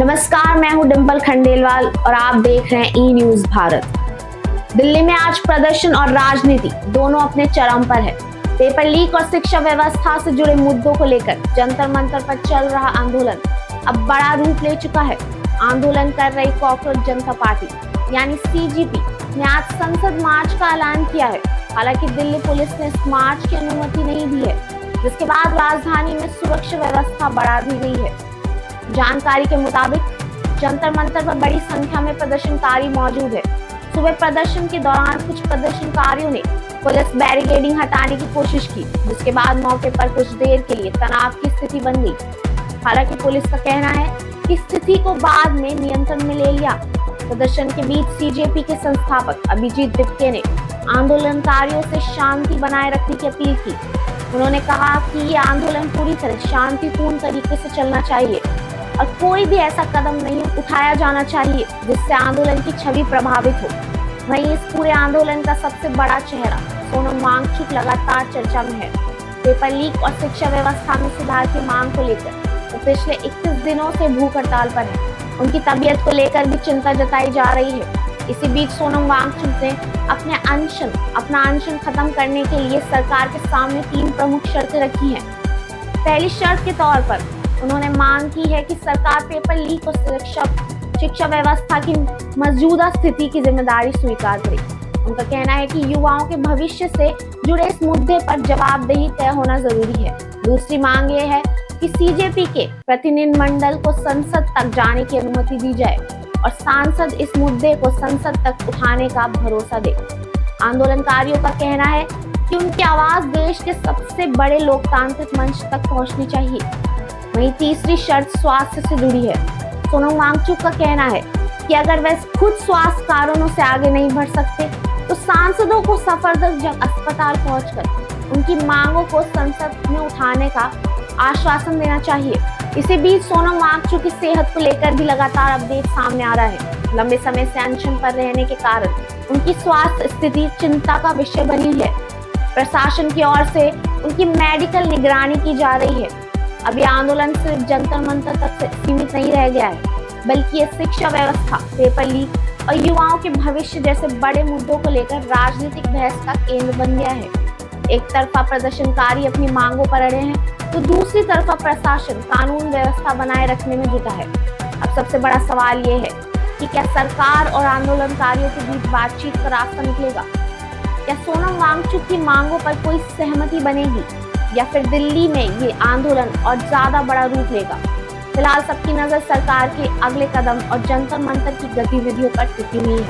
नमस्कार, मैं हूं डिंपल खंडेलवाल और आप देख रहे हैं ई न्यूज भारत। दिल्ली में आज प्रदर्शन और राजनीति दोनों अपने चरम पर है। पेपर लीक और शिक्षा व्यवस्था से जुड़े मुद्दों को लेकर जंतर मंतर पर चल रहा आंदोलन अब बड़ा रूप ले चुका है। आंदोलन कर रही कॉकरोच जनता पार्टी यानी सीजेपी ने आज संसद मार्च का ऐलान किया है। हालांकि दिल्ली पुलिस ने इस मार्च की अनुमति नहीं दी है, जिसके बाद राजधानी में सुरक्षा व्यवस्था बढ़ा दी गई है। जानकारी के मुताबिक जंतर मंतर पर बड़ी संख्या में प्रदर्शनकारी मौजूद है। सुबह प्रदर्शन के दौरान कुछ प्रदर्शनकारियों ने पुलिस बैरिकेडिंग हटाने की कोशिश की, जिसके बाद मौके पर कुछ देर के लिए तनाव की स्थिति बन गई। हालांकि पुलिस का कहना है कि स्थिति को बाद में नियंत्रण में ले लिया। प्रदर्शन के बीच सीजेपी के संस्थापक अभिजीत दिप्के ने आंदोलनकारियों से शांति बनाए रखने की अपील की। उन्होंने कहा कि ये आंदोलन पूरी तरह शांतिपूर्ण तरीके से चलना चाहिए और कोई भी ऐसा कदम नहीं उठाया जाना चाहिए जिससे आंदोलन की छवि प्रभावित हो। वहीं इस पूरे आंदोलन का सबसे बड़ा चेहरा सोनम वांगचुक लगातार चर्चा में है। पेपर लीक और शिक्षा व्यवस्था में सुधार की मांग को लेकर वो पिछले 21 दिनों से भूख हड़ताल पर है। उनकी तबीयत को लेकर भी चिंता जताई जा रही है। इसी बीच सोनम वांगचुक ने अपना अनशन खत्म करने के लिए सरकार के सामने 3 प्रमुख शर्तें रखी हैं। पहली शर्त के तौर पर उन्होंने मांग की है कि सरकार पेपर लीक और शिक्षा व्यवस्था की मौजूदा स्थिति की जिम्मेदारी स्वीकार करे। उनका कहना है कि युवाओं के भविष्य से जुड़े इस मुद्दे पर जवाबदेही तय होना जरूरी है। दूसरी मांग ये है कि सीजेपी के प्रतिनिधिमंडल को संसद तक जाने की अनुमति दी जाए और सांसद इस मुद्दे को संसद तक उठाने का भरोसा दे। आंदोलनकारियों का कहना है कि उनकी आवाज देश के सबसे बड़े लोकतांत्रिक मंच तक पहुंचनी चाहिए। वहीं तीसरी शर्त स्वास्थ्य से जुड़ी है। सोनम वांगचुक का कहना है कि अगर वे खुद स्वास्थ्य कारणों से आगे नहीं बढ़ सकते तो सांसदों को सफदरजंग अस्पताल पहुंचकर उनकी मांगों को संसद में उठाने का आश्वासन देना चाहिए। इसी बीच सोनम वांगचुक की सेहत को लेकर भी लगातार अपडेट सामने आ रहा है। लंबे समय से अनशन पर रहने के कारण उनकी स्वास्थ्य स्थिति चिंता का विषय बनी है। प्रशासन की ओर से उनकी मेडिकल निगरानी की जा रही है। अब ये आंदोलन सिर्फ जंतर मंतर तक सीमित नहीं रह गया है, बल्कि ये शिक्षा व्यवस्था, पेपर लीक और युवाओं के भविष्य जैसे बड़े मुद्दों को लेकर राजनीतिक बहस का केंद्र बन गया है। एक तरफा प्रदर्शनकारी अपनी मांगों पर अड़े हैं, तो दूसरी तरफा प्रशासन कानून व्यवस्था बनाए रखने में जुटा है। अब सबसे बड़ा सवाल ये है कि क्या सरकार और आंदोलनकारियों के बीच बातचीत का रास्ता निकलेगा? क्या सोनम वांगचुक की मांगों पर कोई सहमति बनेगी या फिर दिल्ली में ये आंदोलन और ज्यादा बड़ा रूप लेगा? फिलहाल सबकी नजर सरकार के अगले कदम और जंतर मंतर की गतिविधियों पर टिकी हुई है।